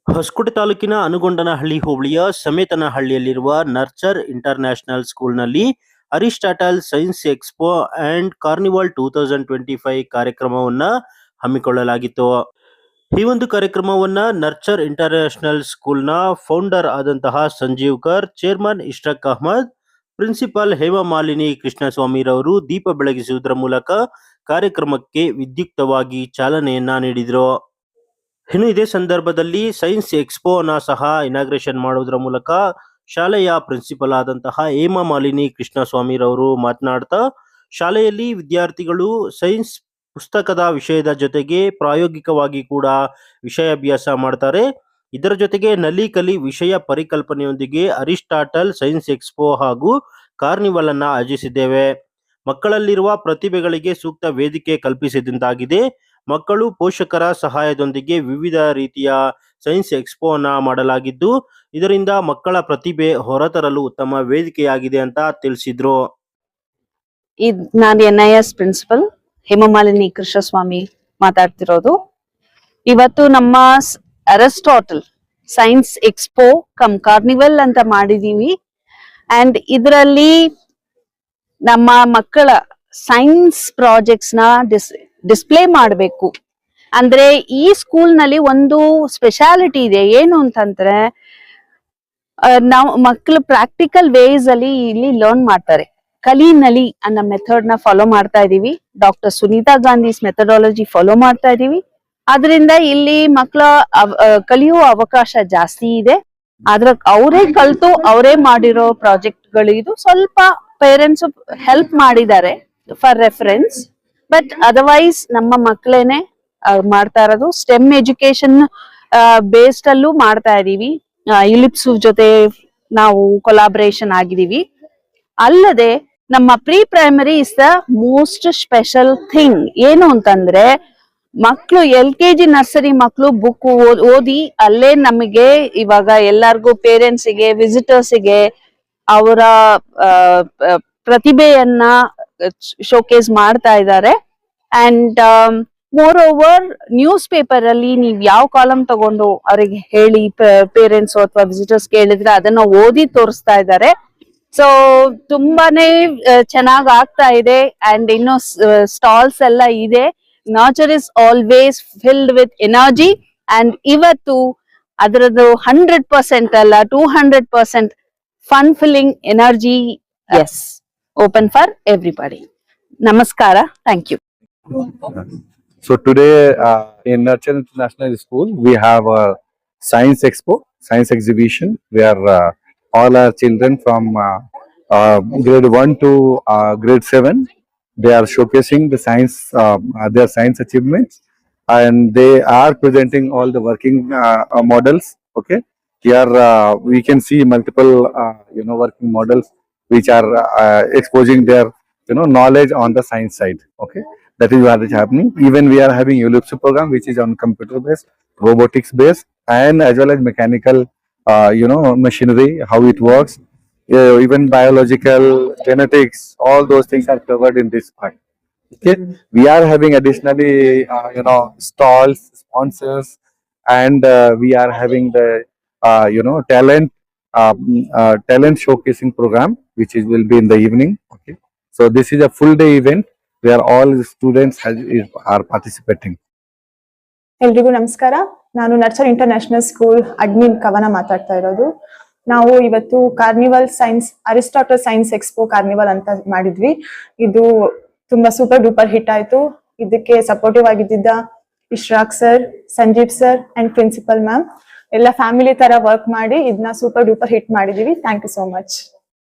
ಹೊಸಕೋಟೆ ತಾಲೂಕಿನ ಅನುಗೊಂಡನಹಳ್ಳಿ ಹೋಬಳಿಯ ಸಮೇತನಹಳ್ಳಿಯಲ್ಲಿರುವ nurture international ಸ್ಕೂಲ್ನಲ್ಲಿ Aristotle science expo and carnival 2025 ಕಾರ್ಯಕ್ರಮವನ್ನ ಹಮ್ಮಿಕೊಳ್ಳಲಾಗಿತ್ತು. ಈ ಒಂದು ಕಾರ್ಯಕ್ರಮವನ್ನ ನರ್ಚರ್ ಇಂಟರ್ನ್ಯಾಷನಲ್ ಸ್ಕೂಲ್ನ ಫೌಂಡರ್ ಆದಂತಹ ಸಂಜೀವ್ ಕರ್, ಚೇರ್ಮನ್ ಇಶ್ರಕ್ ಅಹಮದ್, ಪ್ರಿನ್ಸಿಪಾಲ್ ಹೇಮಮಾಲಿನಿ ಕೃಷ್ಣಸ್ವಾಮಿರವರು ದೀಪ ಬೆಳಗಿಸುವುದರ ಮೂಲಕ ಕಾರ್ಯಕ್ರಮಕ್ಕೆ ವಿದ್ಯುಕ್ತವಾಗಿ ಚಾಲನೆಯನ್ನ ನೀಡಿದರು. ಇನ್ನು ಇದೇ ಸಂದರ್ಭದಲ್ಲಿ ಸೈನ್ಸ್ ಎಕ್ಸ್ಪೋನ ಸಹ ಇನಾಗ್ರೇಷನ್ ಮಾಡುವುದರ ಮೂಲಕ ಶಾಲೆಯ ಪ್ರಿನ್ಸಿಪಲ್ ಆದಂತಹ ಹೇಮಮಾಲಿನಿ ಕೃಷ್ಣಸ್ವಾಮಿರವರು ಮಾತನಾಡ್ತಾ, ಶಾಲೆಯಲ್ಲಿ ವಿದ್ಯಾರ್ಥಿಗಳು ಸೈನ್ಸ್ ಪುಸ್ತಕದ ವಿಷಯದ ಜೊತೆಗೆ ಪ್ರಾಯೋಗಿಕವಾಗಿ ಕೂಡ ವಿಷಯಾಭ್ಯಾಸ ಮಾಡ್ತಾರೆ. ಇದರ ಜೊತೆಗೆ ನಲ್ಲಿ ಕಲಿ ವಿಷಯ ಪರಿಕಲ್ಪನೆಯೊಂದಿಗೆ ಅರಿಸ್ಟಾಟಲ್ ಸೈನ್ಸ್ ಎಕ್ಸ್ಪೋ ಹಾಗೂ ಕಾರ್ನಿವಲ್ ಅನ್ನ ಆಯೋಜಿಸಿದ್ದೇವೆ. ಮಕ್ಕಳಲ್ಲಿರುವ ಪ್ರತಿಭೆಗಳಿಗೆ ಸೂಕ್ತ ವೇದಿಕೆ ಕಲ್ಪಿಸಿದಂತಾಗಿದೆ. ಮಕ್ಕಳು ಪೋಷಕರ ಸಹಾಯದೊಂದಿಗೆ ವಿವಿಧ ರೀತಿಯ ಸೈನ್ಸ್ ಎಕ್ಸ್ಪೋನ ಮಾಡಲಾಗಿದ್ದು, ಇದರಿಂದ ಮಕ್ಕಳ ಪ್ರತಿಭೆ ಹೊರತರಲು ಉತ್ತಮ ವೇದಿಕೆಯಾಗಿದೆ ಅಂತ ತಿಳಿಸಿದ್ರು. ನಾನು NIS ಪ್ರಿನ್ಸಿಪಲ್ ಹೇಮಮಾಲಿನಿ ಕೃಷ್ಣಸ್ವಾಮಿ ಮಾತಾಡ್ತಿರೋದು. ಇವತ್ತು ನಮ್ಮ Aristotle science expo come carnival ಅಂತ ಮಾಡಿದೀವಿ. ಅಂಡ್ ಇದರಲ್ಲಿ ನಮ್ಮ ಮಕ್ಕಳ ಸೈನ್ಸ್ ಪ್ರಾಜೆಕ್ಟ್ಸ್ ನ ಡಿಸ್ಪ್ಲೇ ಮಾಡಬೇಕು ಅಂದ್ರೆ ಈ ಸ್ಕೂಲ್ ನಲ್ಲಿ ಒಂದು ಸ್ಪೆಷಾಲಿಟಿ ಇದೆ. ಏನು ಅಂತಂದ್ರೆ ನಾವು ಮಕ್ಕಳು ಪ್ರಾಕ್ಟಿಕಲ್ ವೇಸ್ ಅಲ್ಲಿ ಇಲ್ಲಿ ಲರ್ನ್ ಮಾಡ್ತಾರೆ. ಕಲಿನಲ್ಲಿ ಅನ್ನೋ ಮೆಥಡ್ ನ ಫಾಲೋ ಮಾಡ್ತಾ ಇದೀವಿ. ಡಾಕ್ಟರ್ ಸುನೀತಾ ಗಾಂಧಿಸ್ ಮೆಥಡಾಲಜಿ ಫಾಲೋ ಮಾಡ್ತಾ ಇದೀವಿ. ಅದರಿಂದ ಇಲ್ಲಿ ಮಕ್ಕಳ ಕಲಿಯುವ ಅವಕಾಶ ಜಾಸ್ತಿ ಇದೆ. ಆದ್ರೆ ಅವರೇ ಕಲ್ತು ಅವರೇ ಮಾಡಿರೋ ಪ್ರಾಜೆಕ್ಟ್ ಗಳು ಇದು. ಸ್ವಲ್ಪ ಪೇರೆಂಟ್ಸ್ ಹೆಲ್ಪ್ ಮಾಡಿದ್ದಾರೆ ಫಾರ್ ರೆಫರೆನ್ಸ್, ಬಟ್ ಅದರ್ವೈಸ್ ನಮ್ಮ ಮಕ್ಕಳೇನೆ ಮಾಡ್ತಾ ಇರೋದು. ಸ್ಟೆಮ್ ಎಜುಕೇಶನ್ ಬೇಸ್ಡ್ ಅಲ್ಲೂ ಮಾಡ್ತಾ ಇದೀವಿ. ಯುಲಿಪ್ಸ್ ಜೊತೆ ನಾವು ಕೊಲಾಬರೇಷನ್ ಆಗಿದೀವಿ. ಅಲ್ಲದೆ ನಮ್ಮ pre primary is the most special thing. ಏನು ಅಂತಂದ್ರೆ ಮಕ್ಕಳು LKG ನರ್ಸರಿ ಮಕ್ಕಳು ಬುಕ್ ಓದಿ ಅಲ್ಲೇ ನಮಗೆ ಇವಾಗ ಎಲ್ಲರಿಗೂ ಪೇರೆಂಟ್ಸಿಗೆ ವಿಸಿಟರ್ಸ್ಗೆ ಅವರ ಪ್ರತಿಭೆಯನ್ನ ಶೋಕೇಸ್ ಮಾಡ್ತಾ ಇದ್ದಾರೆ. And more over news paper ಅಲ್ಲಿ ನೀವ್ ಯಾವ ಕಾಲಮ್ ತಗೊಂಡು ಅವರಿಗೆ ಹೇಳಿ ಪೇರೆಂಟ್ಸ್ ಅಥವಾ ವಿಸಿಟರ್ಸ್ ಕೇಳಿದ್ರೆ ಅದನ್ನ ಓದಿ ತೋರಿಸ್ತಾ ಇದ್ದಾರೆ. ಸೊ ತುಂಬಾನೇ ಚೆನ್ನಾಗ್ ಆಗ್ತಾ ಇದೆ. ಅಂಡ್ ಇನ್ನು ಸ್ಟಾಲ್ಸ್ ಎಲ್ಲ ಇದೆ. Nature is always filled with energy. And ಇವತ್ತು ಅದರದ್ದು 100% ಅಲ್ಲ 200% fun filling energy. Yes, open for everybody. Namaskara. Thank you. So today in Nurture International School we have a science expo, science exhibition where all our children from grade 1 to grade 7 they are showcasing the science their science achievements, and they are presenting all the working models. Okay, here we can see multiple working models which are exposing their knowledge on the science side. Okay, that is what is happening. Even we are having ULIPS program which is on computer based, robotics based, and as well as mechanical machinery, how it works, even biological, genetics, all those things are covered in this part. Okay, we are having additionally stalls, sponsors, and we are having the talent showcasing program which will be in the evening. Okay, so this is a full day event where all the students are participating. ಎಲ್ರಿಗೂ ನಮಸ್ಕಾರ. ನಾನು nurture international school admin ಕವನ ಮಾತಾಡ್ತಾ ಇರೋದು. ನಾವು ಇವತ್ತು carnival science Aristotle science expo carnival ಅಂತ ಮಾಡಿದ್ವಿ. ಇದು ತುಂಬಾ ಸೂಪರ್ ಡೂಪರ್ ಹಿಟ್ ಆಯ್ತು. ಇದಕ್ಕೆ ಸಪೋರ್ಟಿವ್ ಆಗಿದ್ದ Ishraq sir, Sanjeev sir and principal ma'am ಎಲ್ಲ ಫ್ಯಾಮಿಲಿ ತರ ವರ್ಕ್ ಮಾಡಿ ಇದನ್ನ ಸೂಪರ್ ಡೂಪರ್ ಹಿಟ್ ಮಾಡಿದೀವಿ. Thank you so much.